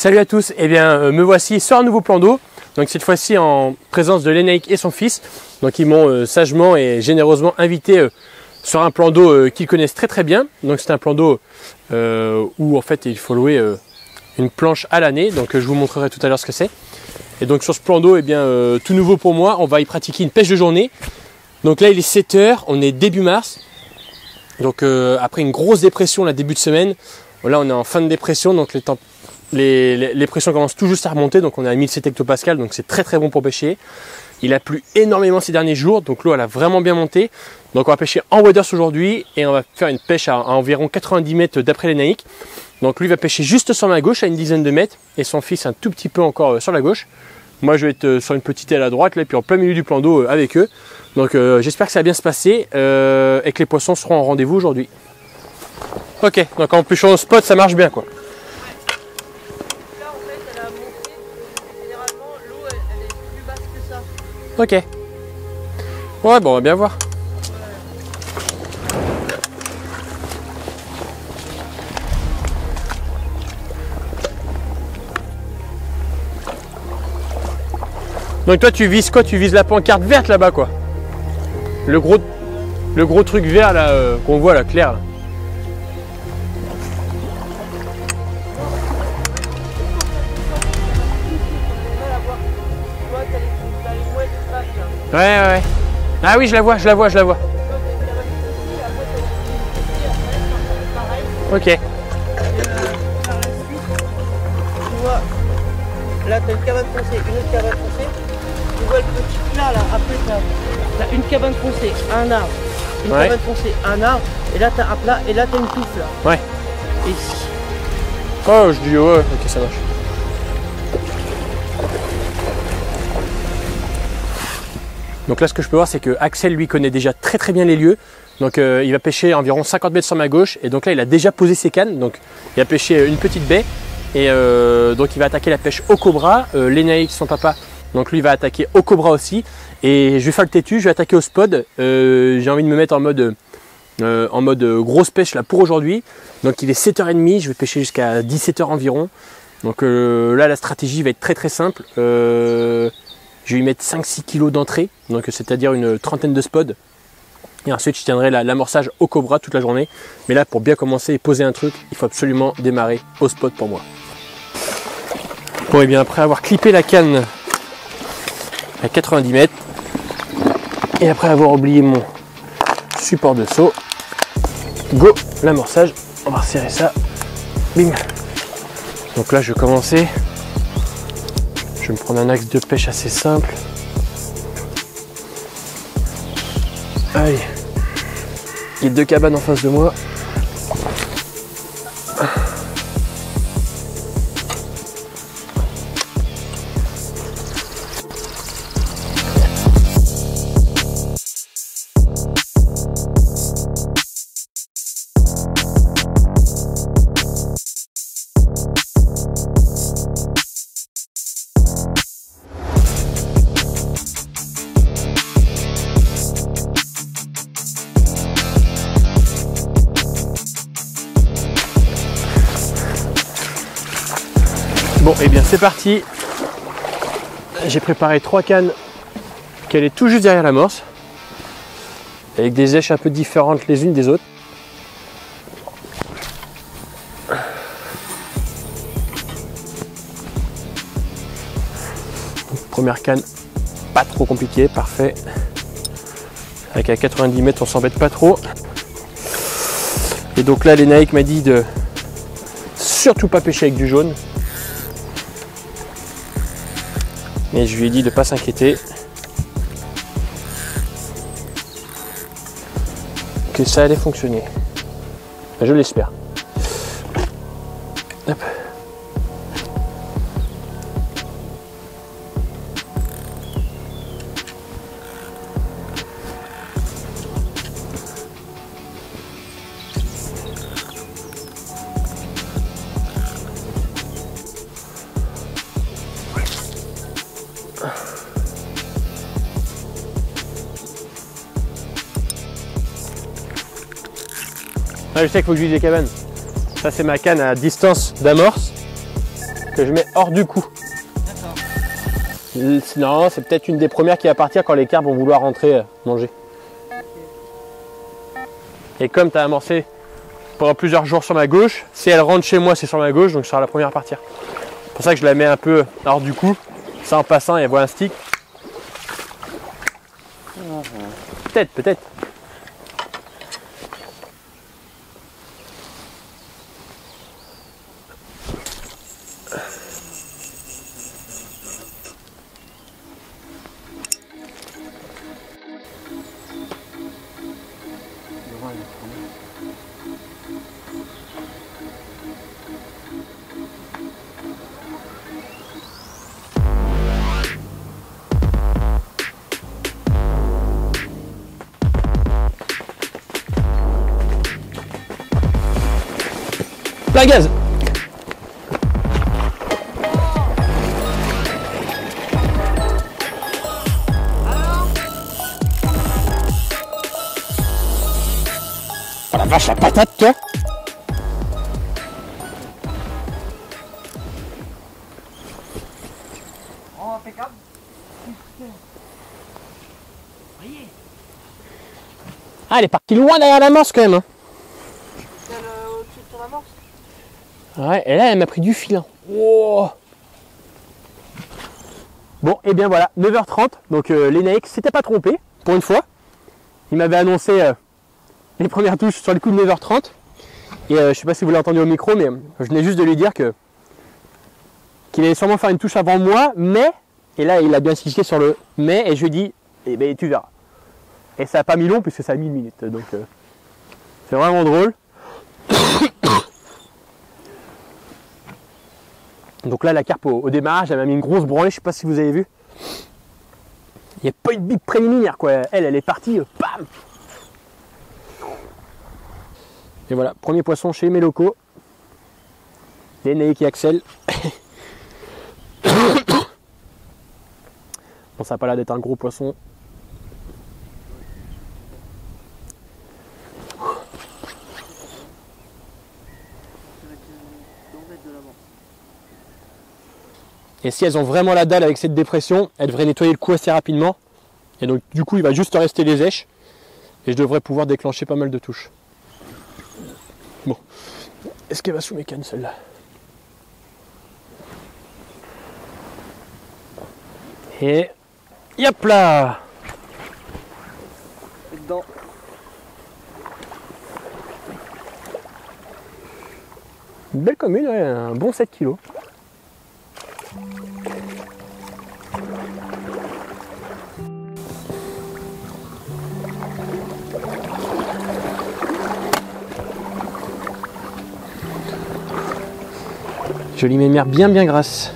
Salut à tous, eh bien me voici sur un nouveau plan d'eau. Donc cette fois-ci en présence de Lénaïque et son fils. Donc ils m'ont sagement et généreusement invité sur un plan d'eau qu'ils connaissent très bien. Donc c'est un plan d'eau où en fait il faut louer une planche à l'année. Donc je vous montrerai tout à l'heure ce que c'est. Et donc sur ce plan d'eau, eh bien tout nouveau pour moi, on va y pratiquer une pêche de journée. Donc là il est 7 h, on est début mars. Donc après une grosse dépression là début de semaine, là on est en fin de dépression, donc les pressions commencent tout juste à remonter, donc on est à 1007 hectopascales, donc c'est très bon pour pêcher. Il a plu énormément ces derniers jours, donc l'eau elle a vraiment bien monté. Donc on va pêcher en waders aujourd'hui et on va faire une pêche à environ 90 mètres d'après Lénaïque. Donc lui va pêcher juste sur ma gauche à une dizaine de mètres et son fils un tout petit peu encore sur la gauche. Moi je vais être sur une petite aile à droite là, et puis en plein milieu du plan d'eau avec eux. Donc j'espère que ça va bien se passer et que les poissons seront en rendez-vous aujourd'hui. Ok, donc en pêchant au spot ça marche bien quoi. Ok. Ouais, bon, on va bien voir. Donc toi, tu vises quoi? Tu vises la pancarte verte là-bas, quoi. Le gros truc vert là qu'on voit là, clair. Là. Ouais. Ah oui, je la vois. Ok. Tu vois, là tu as une cabane foncée, une autre cabane foncée. Tu vois le petit plat là, après tu as une cabane foncée, un arbre, une cabane foncée, un arbre, et là tu as un plat, et là tu as une touffe là. Ouais. Et ici. Oh, je dis ouais, ok, ça marche. Donc là, ce que je peux voir, c'est que Axel, lui, connaît déjà très bien les lieux. Donc il va pêcher environ 50 mètres sur ma gauche. Et donc là, il a déjà posé ses cannes. Donc il a pêché une petite baie. Et donc il va attaquer la pêche au cobra. Lénaïque, son papa, donc lui va attaquer au cobra aussi. Et je vais faire le têtu, je vais attaquer au spod. J'ai envie de me mettre en mode grosse pêche là pour aujourd'hui. Donc il est 7 h 30, je vais pêcher jusqu'à 17 h environ. Donc là, la stratégie va être très simple. Je vais y mettre 5-6 kg d'entrée, donc c'est-à-dire une trentaine de spods. Et ensuite, je tiendrai l'amorçage au cobra toute la journée. Mais là, pour bien commencer et poser un truc, il faut absolument démarrer au spot pour moi. Bon, et bien après avoir clippé la canne à 90 mètres, et après avoir oublié mon support de saut, go, l'amorçage. On va resserrer ça. Bim. Donc là, je vais commencer. Je vais me prendre un axe de pêche assez simple. Allez, il y a 2 cabanes en face de moi. Bon, et bien c'est parti. J'ai préparé 3 cannes qui allaient tout juste derrière l'amorce, avec des èches un peu différentes les unes des autres. Donc, première canne, pas trop compliquée, parfait. Avec à 90 mètres, on s'embête pas trop. Et donc là, Lénaïque m'a dit de surtout pas pêcher avec du jaune. Mais je lui ai dit de ne pas s'inquiéter, que ça allait fonctionner. Je l'espère. Hop. Ah, je sais qu'il faut que je vise les cabanes. Ça, c'est ma canne à distance d'amorce. que je mets hors du coup. Non, c'est peut-être une des premières qui va partir quand les carpes vont vouloir rentrer manger. Et comme tu as amorcé pendant plusieurs jours sur ma gauche, si elle rentre chez moi, c'est sur ma gauche, donc ce sera la première à partir. C'est pour ça que je la mets un peu hors du coup. Ça en passant, elle voit un stick. Peut-être, peut-être. Plein gaz. Oh la vache, la patate, toi. Oh, impeccable. Ah, elle est partie loin derrière l'amorce quand même. Hein. Celle au-dessus de ton amorce. Ouais, et là, elle m'a pris du fil. Hein. Wow. Bon, et bien voilà, 9h30. Donc l'Enaex s'était pas trompé, pour une fois. Il m'avait annoncé les premières touches sur le coup de 9h30. Et je sais pas si vous l'avez entendu au micro, mais je venais juste de lui dire que qu'il allait sûrement faire une touche avant moi, mais, et là il a bien insisté sur le mais, et je lui ai dit, eh ben tu verras. Et ça n'a pas mis long puisque ça a mis une minute, donc c'est vraiment drôle. Donc là la carpe au démarrage, elle m'a mis une grosse branlée, je sais pas si vous avez vu. Il n'y a pas une bip préliminaire quoi, elle est partie, bam. Et voilà, premier poisson chez mes locaux. L'Enaex Axel. Bon, ça n'a pas l'air d'être un gros poisson. Et si elles ont vraiment la dalle avec cette dépression, elles devraient nettoyer le cou assez rapidement. Et donc du coup il va juste rester les éches. Et je devrais pouvoir déclencher pas mal de touches. Bon. Est-ce qu'elle va sous mes cannes celle-là? Et yop là! Dedans. Une belle commune, ouais, un bon 7 kg. Jolie mémère bien grasse.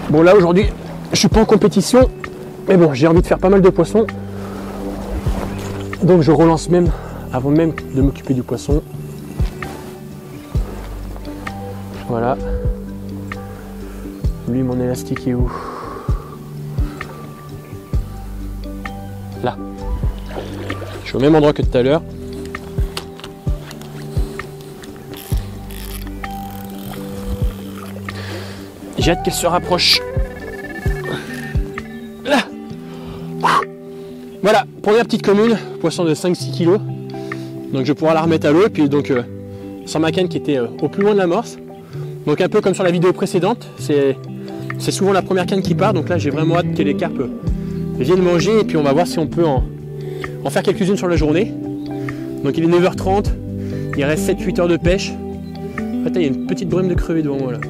Bon là aujourd'hui je suis pas en compétition, mais bon j'ai envie de faire pas mal de poissons. Donc je relance même avant même de m'occuper du poisson. Voilà. Lui mon élastique est où? Là. Je suis au même endroit que tout à l'heure. J'ai hâte qu'elle se rapproche. Là. Voilà, première petite commune, poisson de 5-6 kg. Donc je vais pouvoir la remettre à l'eau. Et puis donc sans ma canne qui était au plus loin de l'amorce. Donc un peu comme sur la vidéo précédente, c'est souvent la première canne qui part. Donc là j'ai vraiment hâte que les carpes viennent manger. Et puis on va voir si on peut en faire quelques-unes sur la journée. Donc il est 9h30, il reste 7-8 heures de pêche. Attends, il y a une petite brume de crevé devant moi là.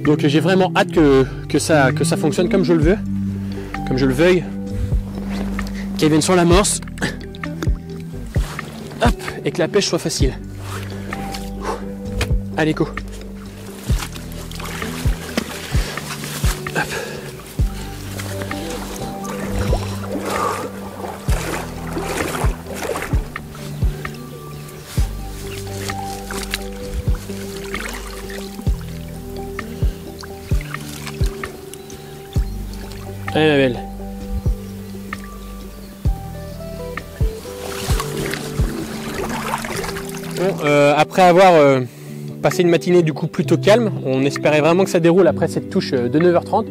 Donc j'ai vraiment hâte que ça fonctionne comme je le veux, comme je le veuille, qu'elle vienne sur l'amorce, hop, et que la pêche soit facile. Allez go. Hop. Allez ma belle. Bon, après avoir passé une matinée du coup plutôt calme, on espérait vraiment que ça déroule après cette touche de 9h30.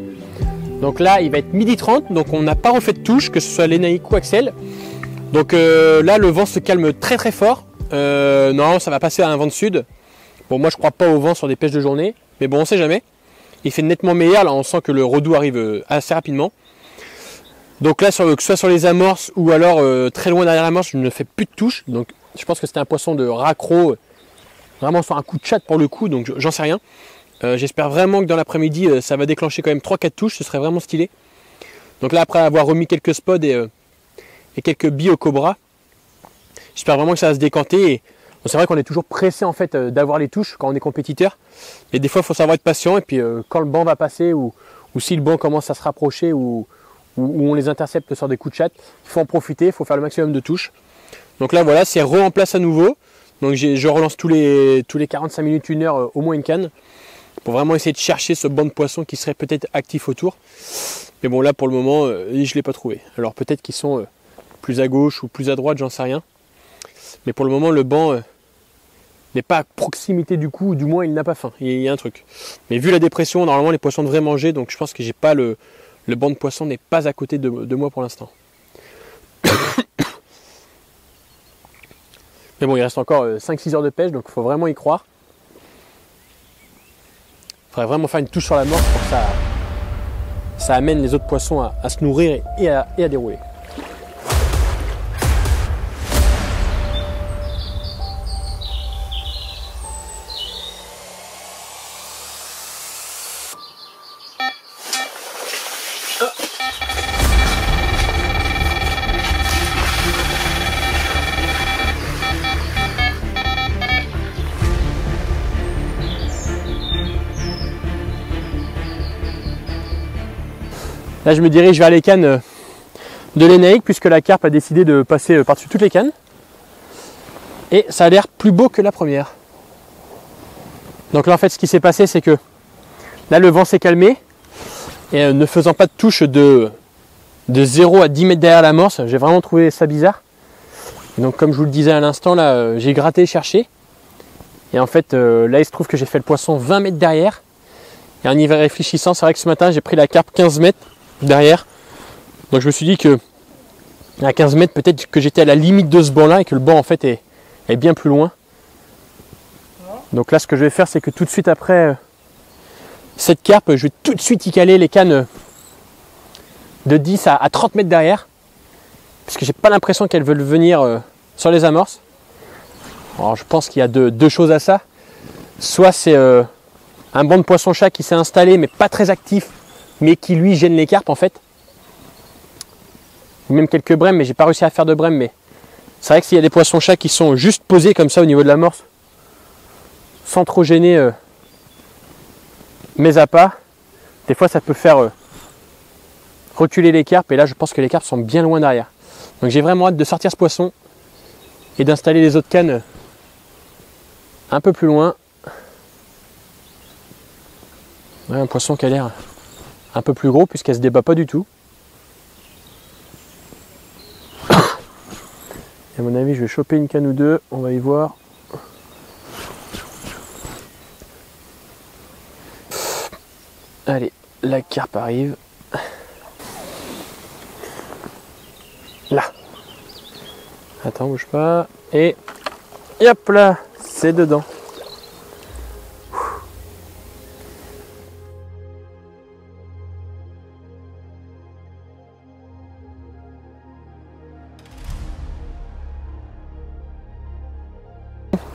Donc là il va être 12h30, donc on n'a pas refait de touche, que ce soit l'Enaïk ou Axel. Donc là le vent se calme très très fort. Non, ça va passer à un vent de sud. Bon, moi je crois pas au vent sur des pêches de journée, mais bon, on sait jamais. Il fait nettement meilleur, là on sent que le redout arrive assez rapidement. Donc là, que ce soit sur les amorces ou alors très loin derrière l'amorce, je ne fais plus de touche. Donc je pense que c'était un poisson de raccro, vraiment sur un coup de chatte pour le coup, donc j'en sais rien. J'espère vraiment que dans l'après-midi, ça va déclencher quand même 3-4 touches, ce serait vraiment stylé. Donc là, après avoir remis quelques spots et quelques billes au cobra, j'espère vraiment que ça va se décanter. Et bon, c'est vrai qu'on est toujours pressé en fait d'avoir les touches quand on est compétiteur. Et des fois, il faut savoir être patient. Et puis quand le banc va passer ou si le banc commence à se rapprocher ou on les intercepte sur des coups de chatte, il faut en profiter, il faut faire le maximum de touches. Donc là, voilà, c'est en place à nouveau. Donc je relance tous les 45 minutes, 1 heure, au moins une canne, pour vraiment essayer de chercher ce banc de poissons qui serait peut-être actif autour. Mais bon, là pour le moment, je ne l'ai pas trouvé. Alors peut-être qu'ils sont plus à gauche ou plus à droite, j'en sais rien. Mais pour le moment, le banc n'est pas à proximité du coup, ou du moins il n'a pas faim. Il y a un truc. Mais vu la dépression, normalement les poissons devraient manger, donc je pense que j'ai pas le banc de poissons n'est pas à côté de moi pour l'instant. Mais bon, il reste encore 5-6 heures de pêche, donc il faut vraiment y croire. Il faudrait vraiment faire une touche sur la morse pour que ça amène les autres poissons à se nourrir et à dérouler. Là, je me dirige vers les cannes de l'Enaïk puisque la carpe a décidé de passer par-dessus toutes les cannes. Et ça a l'air plus beau que la première. Donc là, en fait, ce qui s'est passé, c'est que là, le vent s'est calmé. Et ne faisant pas de touche de 0 à 10 mètres derrière l'amorce, j'ai vraiment trouvé ça bizarre. Et donc, comme je vous le disais à l'instant, là, j'ai gratté, cherché. Et en fait, là, il se trouve que j'ai fait le poisson 20 mètres derrière. Et en y réfléchissant, c'est vrai que ce matin, j'ai pris la carpe 15 mètres derrière. Donc je me suis dit que à 15 mètres, peut-être que j'étais à la limite de ce banc-là et que le banc en fait est bien plus loin. Donc là, ce que je vais faire, c'est que tout de suite après cette carpe, je vais tout de suite y caler les cannes de 10 à 30 mètres derrière. Parce que j'ai pas l'impression qu'elles veulent venir sur les amorces. Alors je pense qu'il y a deux choses à ça. Soit c'est un banc de poisson-chat qui s'est installé mais pas très actif, mais qui lui gêne les carpes en fait. Même quelques brèmes, mais j'ai pas réussi à faire de brèmes. Mais c'est vrai que s'il y a des poissons-chats qui sont juste posés comme ça au niveau de l'amorce, sans trop gêner mes appâts, des fois ça peut faire reculer les carpes. Et là je pense que les carpes sont bien loin derrière. Donc j'ai vraiment hâte de sortir ce poisson et d'installer les autres cannes un peu plus loin. Ouais, un poisson qui a l'air un peu plus gros puisqu'elle se débat pas du tout. Et à mon avis, je vais choper une canne ou deux, on va y voir. Allez, la carpe arrive. Là. Attends, bouge pas. Et hop là, c'est dedans.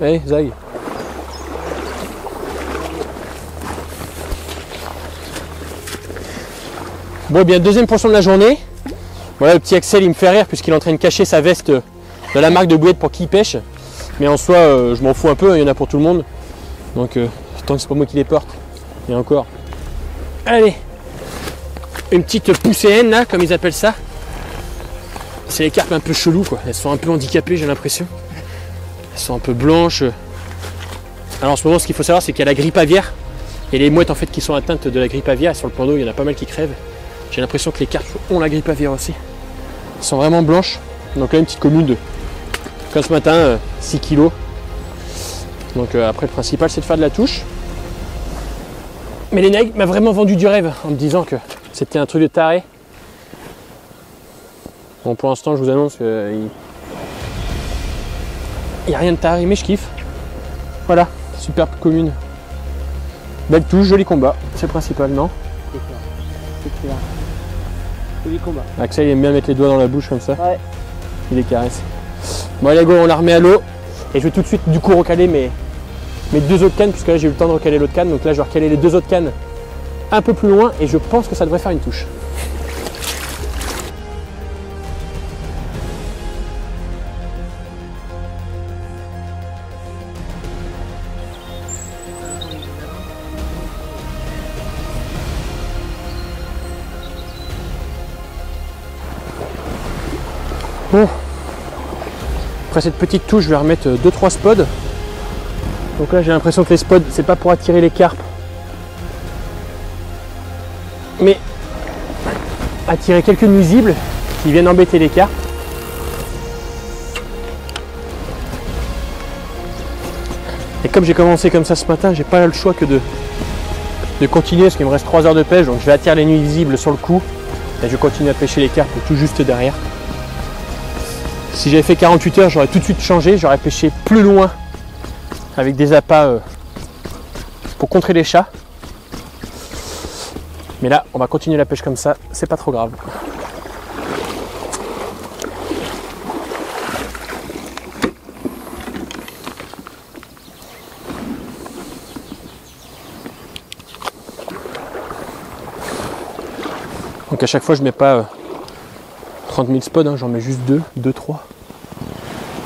Allez, Zag. Bon, bien, deuxième poisson de la journée. Voilà, le petit Axel, il me fait rire puisqu'il est en train de cacher sa veste de la marque de bouette pour qu'il pêche. Mais en soi, je m'en fous un peu, il y en a pour tout le monde. Donc, tant que c'est pas moi qui les porte. Et encore. Allez, une petite pousséenne là, comme ils appellent ça. C'est les carpes un peu cheloues, quoi. Elles sont un peu handicapées, j'ai l'impression. Elles sont un peu blanches. Alors en ce moment, ce qu'il faut savoir, c'est qu'il y a la grippe aviaire. Et les mouettes en fait qui sont atteintes de la grippe aviaire. Et sur le plan d'eau, il y en a pas mal qui crèvent. J'ai l'impression que les carpes ont la grippe aviaire aussi. Elles sont vraiment blanches. Donc là, une petite commune de, comme ce matin, 6 kg. Donc après le principal c'est de faire de la touche. Mais l'Enagg m'a vraiment vendu du rêve en me disant que c'était un truc de taré. Bon pour l'instant je vous annonce qu'il n'y a rien de taré mais je kiffe. Voilà, superbe commune. Belle touche, joli combat, c'est le principal, non? C'est clair. C'est clair. Joli combat. Axel il aime bien mettre les doigts dans la bouche comme ça. Ouais. Il les caresse. Bon allez go, on la remet à l'eau. Et je vais tout de suite du coup recaler mes deux autres cannes, puisque là j'ai eu le temps de recaler l'autre canne. Donc là je vais recaler les deux autres cannes un peu plus loin et je pense que ça devrait faire une touche. Bon, après cette petite touche, je vais remettre 2-3 spods. Donc là, j'ai l'impression que les spods, c'est pas pour attirer les carpes, mais attirer quelques nuisibles qui viennent embêter les carpes. Et comme j'ai commencé comme ça ce matin, j'ai pas le choix que de continuer parce qu'il me reste 3 heures de pêche. Donc je vais attirer les nuisibles sur le coup et je continue à pêcher les carpes tout juste derrière. Si j'avais fait 48 heures, j'aurais tout de suite changé, j'aurais pêché plus loin avec des appâts pour contrer les chats. Mais là, on va continuer la pêche comme ça, c'est pas trop grave. Donc à chaque fois, je mets pas 30 000 spots, hein, j'en mets juste 2-3.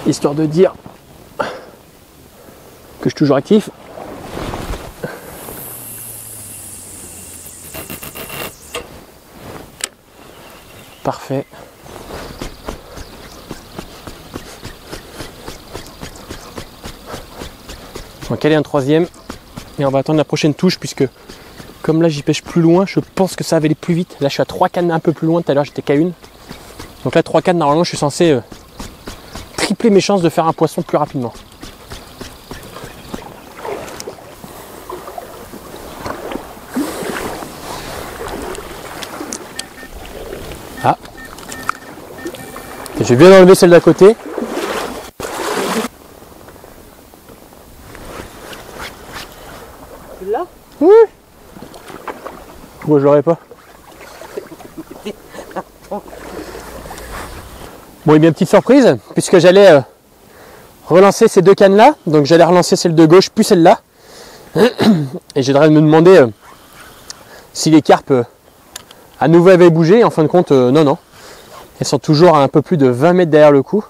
Histoire de dire que je suis toujours actif. Parfait. On va caler un troisième et on va attendre la prochaine touche puisque comme là j'y pêche plus loin, je pense que ça va aller plus vite. Là je suis à 3 cannes un peu plus loin, tout à l'heure j'étais qu'à 1. Donc là 3 cannes, normalement je suis censé tripler mes chances de faire un poisson plus rapidement. Ah, j'ai bien enlevé celle d'à côté. Là? Oui. Pourquoi je l'aurais pas? Bon, et bien petite surprise, puisque j'allais relancer ces 2 cannes là, donc j'allais relancer celle de gauche puis celle-là, et j'aimerais me demander si les carpes à nouveau avaient bougé. En fin de compte, non, non, elles sont toujours à un peu plus de 20 mètres derrière le coup.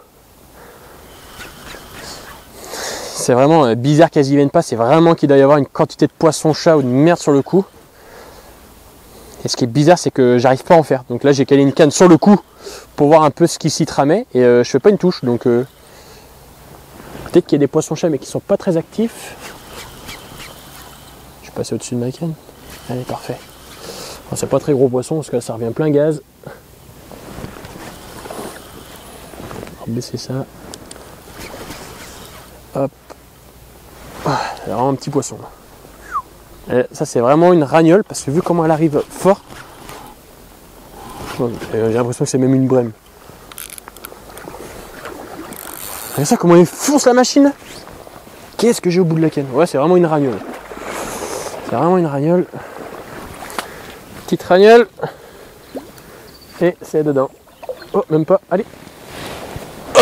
C'est vraiment bizarre qu'elles y viennent pas, c'est vraiment qu'il doit y avoir une quantité de poisson-chat ou de merde sur le coup. Et ce qui est bizarre, c'est que j'arrive pas à en faire. Donc là, j'ai calé une canne sur le coup pour voir un peu ce qui s'y tramait. Et je fais pas une touche. Donc peut-être qu'il y a des poissons-chats, mais qui sont pas très actifs. Je vais passer au-dessus de ma canne. Allez, parfait. Bon, c'est pas très gros poisson parce que là, ça revient plein gaz. On va baisser ça. Hop. Ah, il y a vraiment un petit poisson là. Et ça c'est vraiment une ragnole parce que vu comment elle arrive fort, j'ai l'impression que c'est même une brème. Regardez ça comment il fonce la machine. Qu'est-ce que j'ai au bout de la canne? Ouais, c'est vraiment une ragnole. C'est vraiment une ragnole. Petite ragnole. Et c'est dedans. Oh, même pas. Allez. Oh,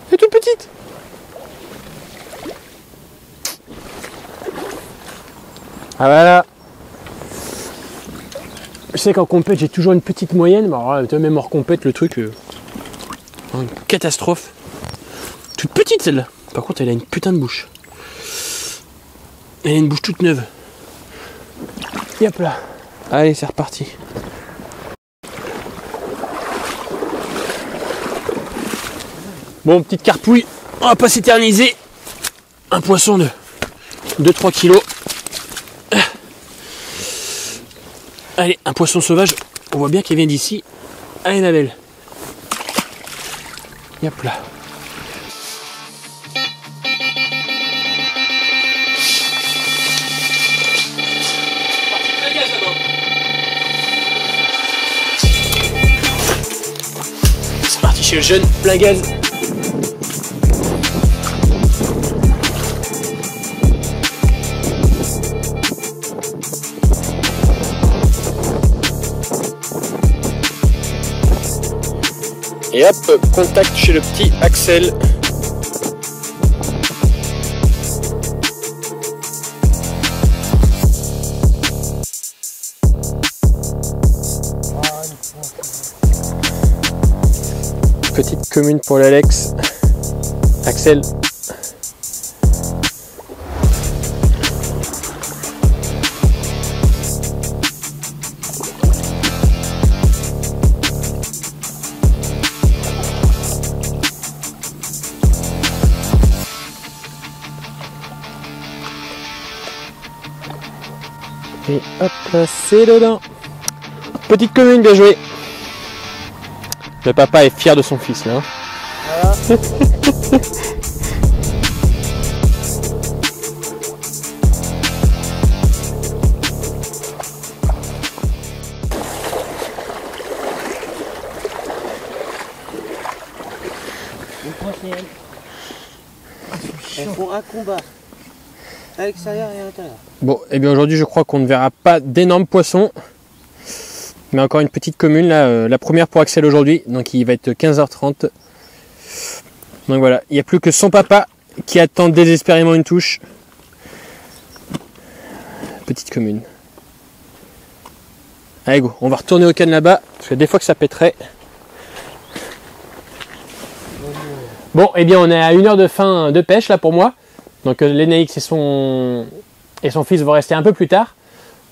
elle est toute petite. Ah voilà. Je sais qu'en compète j'ai toujours une petite moyenne, mais alors là, même hors compète le truc, une catastrophe. Toute petite celle-là. Par contre elle a une putain de bouche. Elle a une bouche toute neuve. Et hop là. Allez c'est reparti. Bon petite carpouille, on va pas s'éterniser. Un poisson de 2-3 kilos. Allez, un poisson sauvage, on voit bien qu'il vient d'ici. Allez ma belle. Et hop là. chez le jeune plein gaz. Et hop, contact chez le petit Axel. Petite commune pour l'Alex. Axel. Et hop là, c'est dedans. Petite commune, bien joué. Le papa est fier de son fils là. Voilà. Elles font un combat à l'extérieur et à l'intérieur. Bon, et bien aujourd'hui je crois qu'on ne verra pas d'énormes poissons. Mais encore une petite commune là, la première pour Axel aujourd'hui, donc il va être 15h30. Donc voilà, il n'y a plus que son papa qui attend désespérément une touche. Petite commune. Allez go, on va retourner au canne là-bas, parce que des fois que ça pèterait. Bon, et bien on est à 1 heure de fin de pêche là pour moi. Donc l'Enaïx et son fils vont rester un peu plus tard.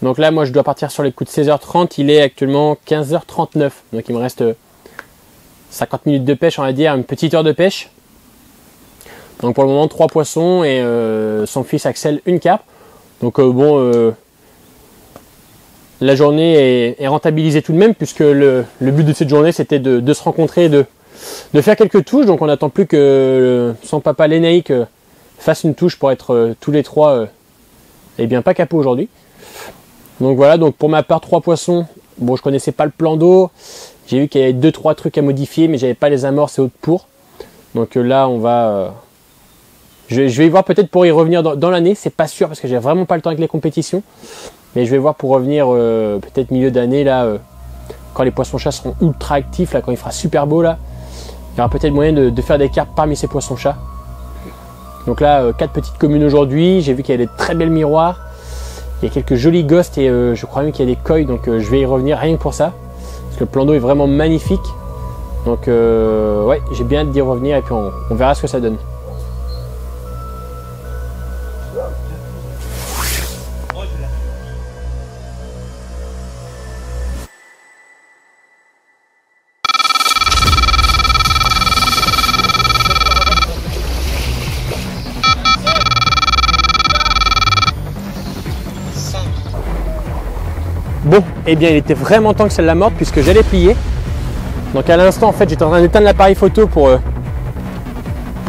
Donc là, moi, je dois partir sur les coups de 16h30. Il est actuellement 15h39. Donc il me reste 50 minutes de pêche, on va dire, une petite heure de pêche. Donc pour le moment, 3 poissons et son fils Axel, une carpe. Donc la journée est rentabilisée tout de même, puisque le but de cette journée, c'était de se rencontrer et de faire quelques touches. Donc on n'attend plus que son papa Lénaïque fasse une touche pour être tous les trois eh bien pas capot aujourd'hui. Donc voilà, donc pour ma part 3 poissons, bon je connaissais pas le plan d'eau, j'ai vu qu'il y avait 2-3 trucs à modifier mais j'avais pas les amorces et autres pour. Donc là on va, je vais y voir peut-être pour y revenir dans l'année, c'est pas sûr parce que j'ai vraiment pas le temps avec les compétitions. Mais je vais voir pour revenir peut-être milieu d'année là, quand les poissons-chats seront ultra actifs, là quand il fera super beau là. Il y aura peut-être moyen de faire des carpes parmi ces poissons-chats. Donc là 4 petites communes aujourd'hui, j'ai vu qu'il y avait des très belles miroirs. Il y a quelques jolis ghosts et je crois même qu'il y a des koi, donc je vais y revenir rien que pour ça. Parce que le plan d'eau est vraiment magnifique. Donc ouais, j'ai bien hâte d'y revenir et puis on verra ce que ça donne. Bon, eh bien il était vraiment temps que celle-là morte puisque j'allais plier. Donc à l'instant en fait j'étais en train d'éteindre l'appareil photo pour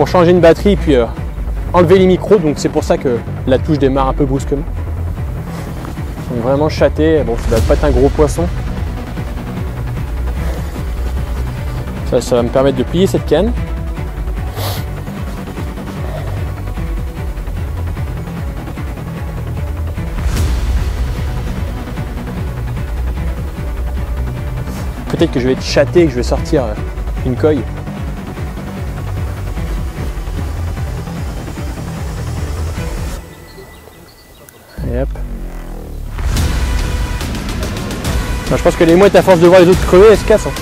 changer une batterie et puis enlever les micros, donc c'est pour ça que la touche démarre un peu brusquement. Donc vraiment châté, bon ça va pas être un gros poisson. Ça va me permettre de plier cette canne. Peut-être que je vais être châté et que je vais sortir une koi. Et hop. Enfin, je pense que les mouettes, à force de voir les autres crever, elles se cassent. Hein.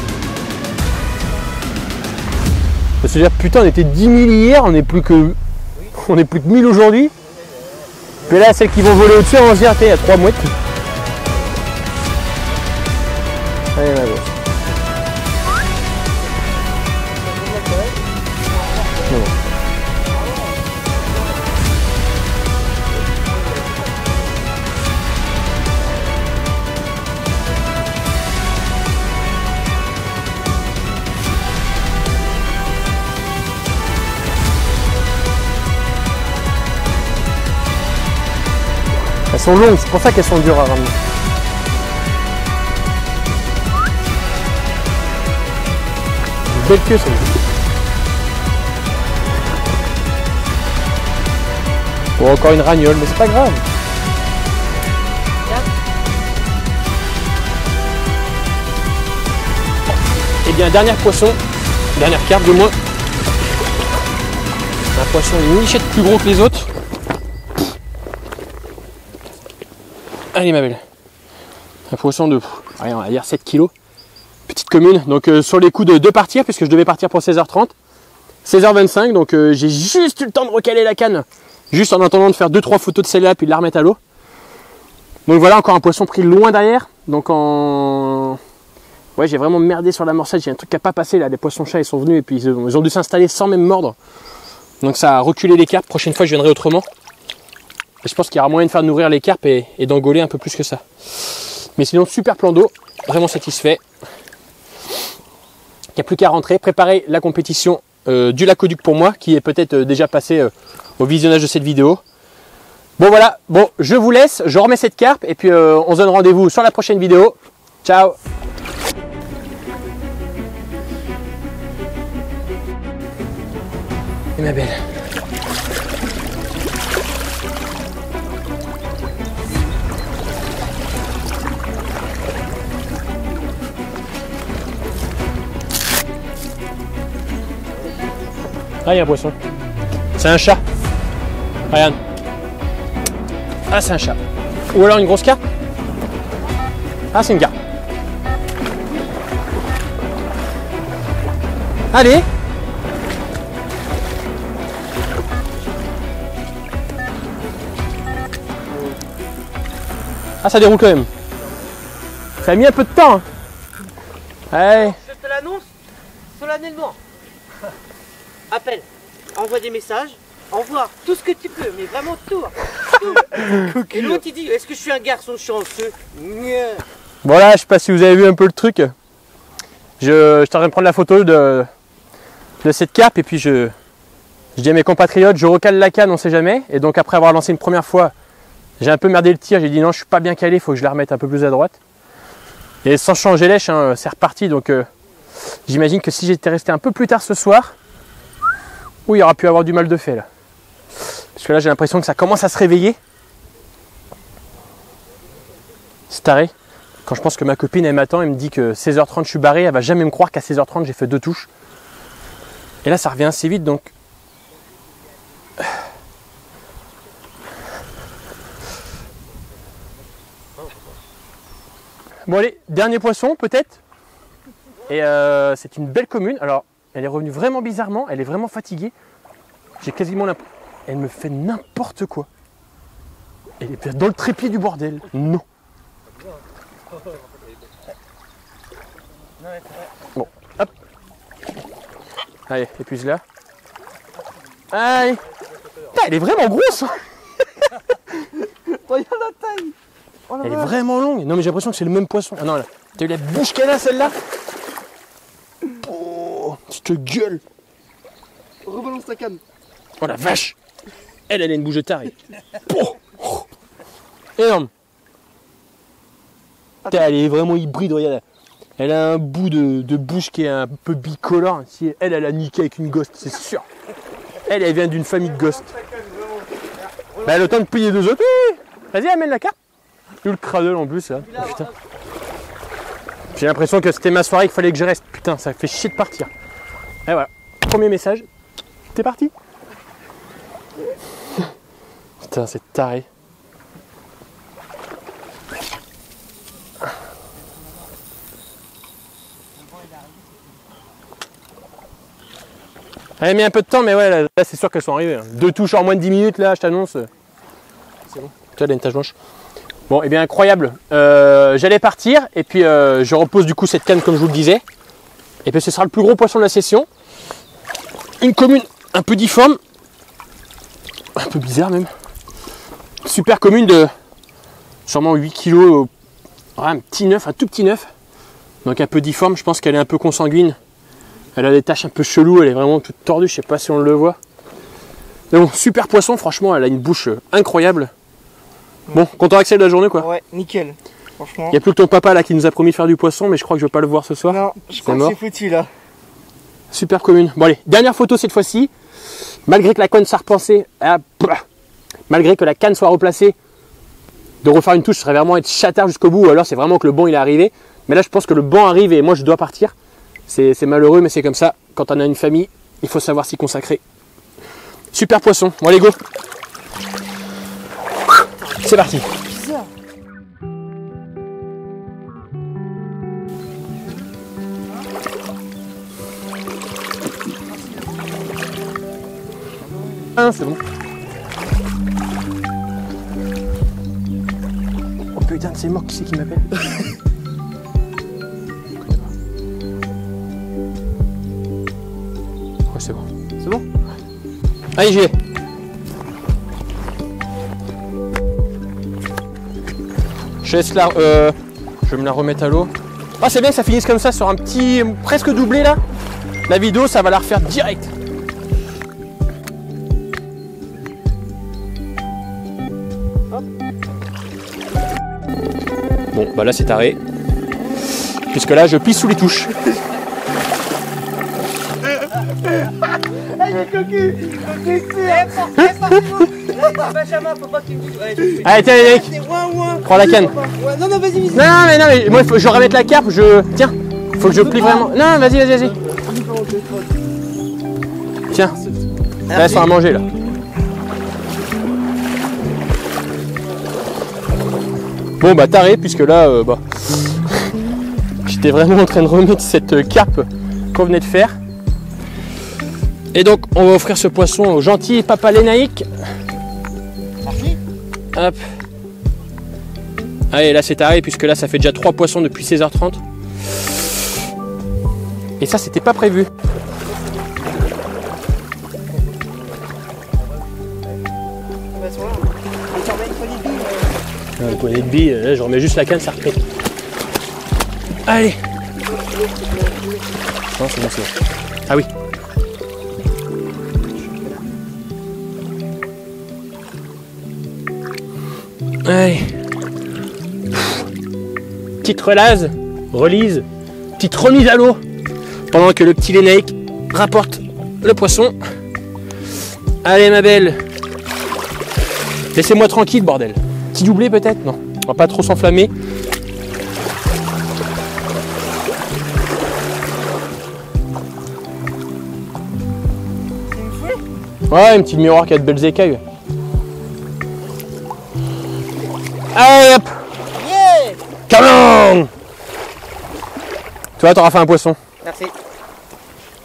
C'est-à-dire, putain, on était 10 000 hier, on est plus que 1000 aujourd'hui. Puis là, celles qui vont voler au-dessus, on va se dire, il y a 3 mouettes. Allez, là, bon. Elles sont longues, c'est pour ça qu'elles sont dures à ramener. belle queue celle-là. Bon, encore une ragnole, mais c'est pas grave. Et bien, dernier poisson, dernière carpe de moins. Un poisson une lichette plus gros que les autres. Allez ma belle. Un poisson de, on va dire 7 kg. Petite commune, donc sur les coups de partir, puisque je devais partir pour 16h30. 16h25, donc j'ai juste eu le temps de recaler la canne. Juste en attendant de faire 2-3 photos de celle-là, puis de la remettre à l'eau. Donc voilà, encore un poisson pris loin derrière. Donc en... Ouais, j'ai vraiment merdé sur l'amorçage, j'ai un truc qui n'a pas passé là. Les poissons-chats ils sont venus et puis ils ont dû s'installer sans même mordre. Donc ça a reculé les carpes. Prochaine fois je viendrai autrement. Et je pense qu'il y aura moyen de faire nourrir les carpes et d'engoler un peu plus que ça. Mais sinon super plan d'eau, vraiment satisfait. Il n'y a plus qu'à rentrer, préparer la compétition du Lac-au-Duc pour moi, qui est peut-être déjà passé au visionnage de cette vidéo. Bon voilà, bon je vous laisse, je remets cette carpe et puis on se donne rendez-vous sur la prochaine vidéo. Ciao. Et ma belle. Ah, il y a un poisson. C'est un chat. Regarde. Ah, c'est un chat. Ou alors une grosse carpe. Ah, c'est une carpe. Allez. Ah, ça déroule quand même. Ça a mis un peu de temps. Hein. Allez. Je te l'annonce solennellement. Appelle, envoie des messages, envoie tout ce que tu peux, mais vraiment tout. Et l'autre il dit, est-ce que je suis un garçon chanceux? Voilà, je sais pas si vous avez vu un peu le truc. Je suis en train de prendre la photo de cette carpe et puis je dis à mes compatriotes, je recale la canne, on sait jamais. Et donc après avoir lancé une première fois, j'ai un peu merdé le tir, j'ai dit non, je suis pas bien calé, il faut que je la remette un peu plus à droite. Et sans changer lèche, hein, c'est reparti. Donc j'imagine que si j'étais resté un peu plus tard ce soir, oui, il y aura pu avoir du mal de fait là. Parce que là j'ai l'impression que ça commence à se réveiller. C'est taré. Quand je pense que ma copine elle m'attend, elle me dit que 16h30 je suis barré, elle va jamais me croire qu'à 16h30 j'ai fait 2 touches. Et là ça revient assez vite donc. Bon allez, dernier poisson peut-être. Et c'est une belle commune. Alors elle est revenue vraiment bizarrement, elle est vraiment fatiguée. J'ai quasiment l'impression. Elle me fait n'importe quoi. Elle est dans le trépied du bordel. Non. Bon, hop. Allez, épuise-la. Allez. Putain, elle est vraiment grosse. Regarde la taille. Oh, elle est vraiment longue. Non mais j'ai l'impression que c'est le même poisson. Ah non, là. T'as vu la bouche qu'elle a celle-là? Oh, petite gueule. Rebalance ta canne. Oh la vache. Elle a une bouche de tarée. Oh. Énorme. Putain, elle est vraiment hybride, regarde. Elle a un bout de bouche qui est un peu bicolore. Si elle a niqué avec une ghost, c'est sûr. Elle vient d'une famille de ghosts. Bah, elle a le temps de payer 2 autres. Oui. Vas-y, amène la carte. Tu le cradle en plus. Là. Oh, putain. J'ai l'impression que c'était ma soirée qu'il fallait que je reste. Putain, ça fait chier de partir. Et voilà. Premier message. T'es parti. Putain, c'est taré. Elle a mis un peu de temps, mais ouais, là c'est sûr qu'elles sont arrivées. 2 touches en moins de 10 minutes, là, je t'annonce. C'est bon. Tu vois, elle a une tache blanche. Bon, et bien incroyable. J'allais partir, et puis je repose du coup cette canne, comme je vous le disais. Et puis ce sera le plus gros poisson de la session. Une commune un peu difforme. Un peu bizarre même. Super commune de sûrement 8 kg. Un petit neuf, un tout petit neuf. Donc un peu difforme, je pense qu'elle est un peu consanguine. Elle a des taches un peu cheloues, elle est vraiment toute tordue, je sais pas si on le voit. Mais bon, super poisson, franchement, elle a une bouche incroyable. Bon, content Axel de la journée quoi. Ouais, nickel, franchement. Il n'y a plus que ton papa là qui nous a promis de faire du poisson, mais je crois que je vais pas le voir ce soir. Non, je crois que c'est foutu là. Super commune. Bon allez, dernière photo cette fois-ci. Malgré que la canne soit replacée, malgré que la canne soit replacée, de refaire une touche serait vraiment être chatard jusqu'au bout, ou alors c'est vraiment que le banc il est arrivé. Mais là je pense que le banc arrive et moi je dois partir. C'est malheureux mais c'est comme ça. Quand on a une famille, il faut savoir s'y consacrer. Super poisson. Bon allez go. C'est parti. Ah, c'est bon. Oh putain, c'est mort, qui c'est qui m'appelle? Ouais, c'est bon. C'est bon? Allez, j'y vais. Je laisse là. Je vais me la remettre à l'eau. Ah, c'est bien que ça finisse comme ça sur un petit. Presque doublé là. La vidéo, ça va la refaire direct. Bon, bah là c'est taré. Puisque là je pisse sous les touches. Benjamin, faut pas qu'il me dise. Allez, tiens les mecs, prends la canne. Non, non, vas-y, vas-y. Non, mais moi je vais remettre la carpe, tiens, faut que je plie vraiment. Non, vas-y. Tiens, là elles sont à manger là. Bon bah taré, puisque là, j'étais vraiment en train de remettre cette carpe qu'on venait de faire. Et donc on va offrir ce poisson au gentil papa Lénaïque. Merci. Hop. Allez, là c'est taré, puisque là ça fait déjà 3 poissons depuis 16h30. Et ça c'était pas prévu. Le poney de billes, là je remets juste la canne, ça repète. Allez. Non, c'est bon, c'est bon. Ah oui. Allez. Petite relise, petite remise à l'eau, pendant que le petit Lénaïque rapporte le poisson. Allez ma belle. Laissez-moi tranquille, bordel. Petit doublé peut-être? Non, on va pas trop s'enflammer. Ouais, une petite miroir qui a de belles écailles. Allez hop. Yeah. Come on. Toi, t'auras fait un poisson. Merci.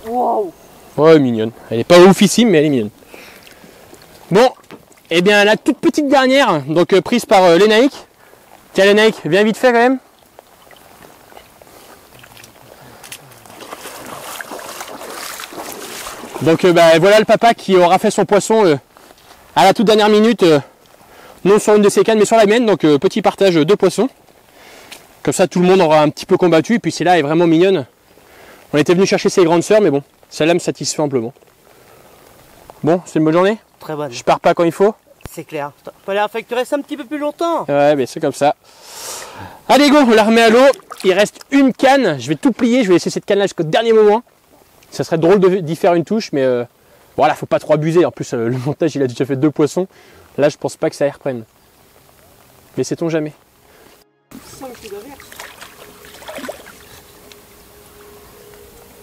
Wow. Ouais, mignonne. Elle est pas oufissime, mais elle est mignonne. Bon, et bien la toute petite dernière, donc prise par Lénaïque. Tiens Lénaïque, viens vite fait quand même. Donc voilà le papa qui aura fait son poisson à la toute dernière minute, non sur une de ses cannes mais sur la mienne, donc petit partage de poissons. Comme ça tout le monde aura un petit peu combattu, et puis celle-là est vraiment mignonne. On était venu chercher ses grandes sœurs, mais bon, celle-là me satisfait amplement. Bon, c'est une bonne journée? Très bonne. Je pars pas quand il faut? C'est clair. Fallait faire que tu restes un petit peu plus longtemps. Ouais, mais c'est comme ça. Allez go, on la remet à l'eau. Il reste une canne. Je vais tout plier. Je vais laisser cette canne là jusqu'au dernier moment. Ça serait drôle d'y faire une touche, mais voilà, faut pas trop abuser. En plus, le montage, il a déjà fait 2 poissons. Là, je pense pas que ça y reprenne. Mais sait-on jamais.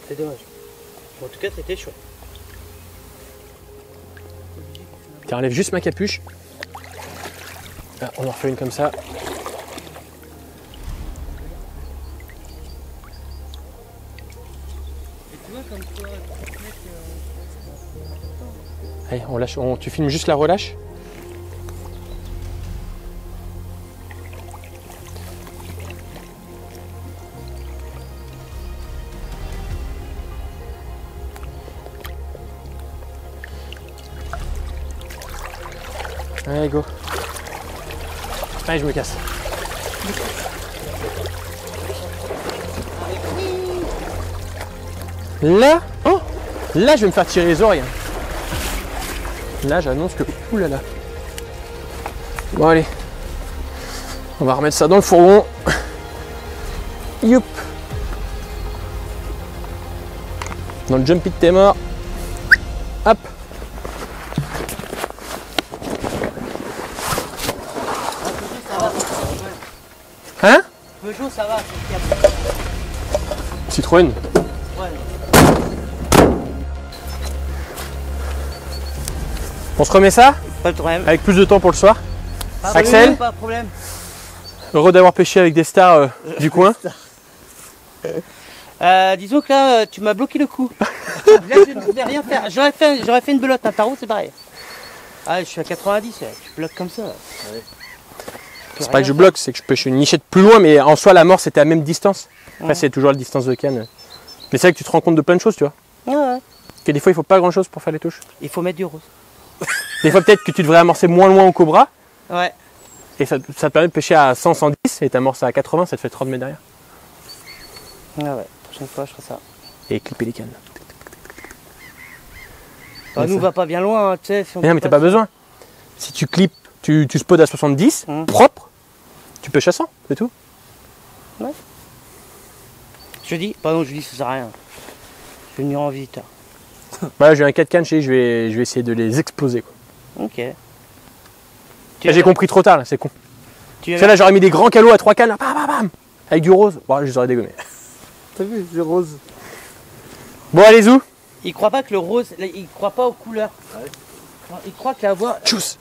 C'est dommage. En tout cas, c'était chaud. Tiens, enlève juste ma capuche. Ah, on en refait une comme ça. Allez, on lâche, tu filmes juste la relâche. Allez, go. Allez, je me casse. Là, oh, là, je vais me faire tirer les oreilles. Là, j'annonce que... Oulala. Bon, allez. On va remettre ça dans le fourgon. Youp. Dans le jumpy de tes morts. Hop. Hein? Peugeot, ça va, c'est fiable. Citroën. Ouais. On se remet ça? Pas de problème. Avec plus de temps pour le soir. Pas Axel, pas de problème. heureux d'avoir pêché avec des stars du coin. Disons que là, tu m'as bloqué le coup. Là, je ne pouvais rien faire. J'aurais fait une belote, un tarot, c'est pareil. Ah, je suis à 90, tu bloques comme ça. C'est pas que je bloque, c'est que je pêche une nichette plus loin, mais en soi la mort c'était à la même distance. Après c'est toujours la distance de canne. Mais c'est vrai que tu te rends compte de plein de choses, tu vois. Ouais. Que des fois il faut pas grand chose pour faire les touches. Il faut mettre du rose. Des fois peut-être que tu devrais amorcer moins loin au cobra. Ouais. Et ça te permet de pêcher à 100, 110 et t'amorces à 80, ça te fait 30 mètres derrière. Ouais. Prochaine fois, je ferai ça. Et clipper les cannes. Bah, nous, va pas bien loin, hein, tu sais. Si Mais non, mais t'as pas besoin. Si tu clips, tu spots à 70, propre, tu pêches à 100, c'est tout. Ouais. Je dis, pardon, je dis, ça sert à rien. Je vais venir en visiteur. Voilà, j'ai un 4 cannes, je vais essayer de les exploser, quoi. Ok. Là, j'ai compris trop tard, là, c'est con. Tu Là, j'aurais mis des grands calots à 3 cannes, là, bam, bam, bam, avec du rose. Bon, je les aurais dégommés. T'as vu, c'est rose. Bon, allez, où? Il croit pas que le rose, il croit pas aux couleurs. Il croit que la voix. Tchuss.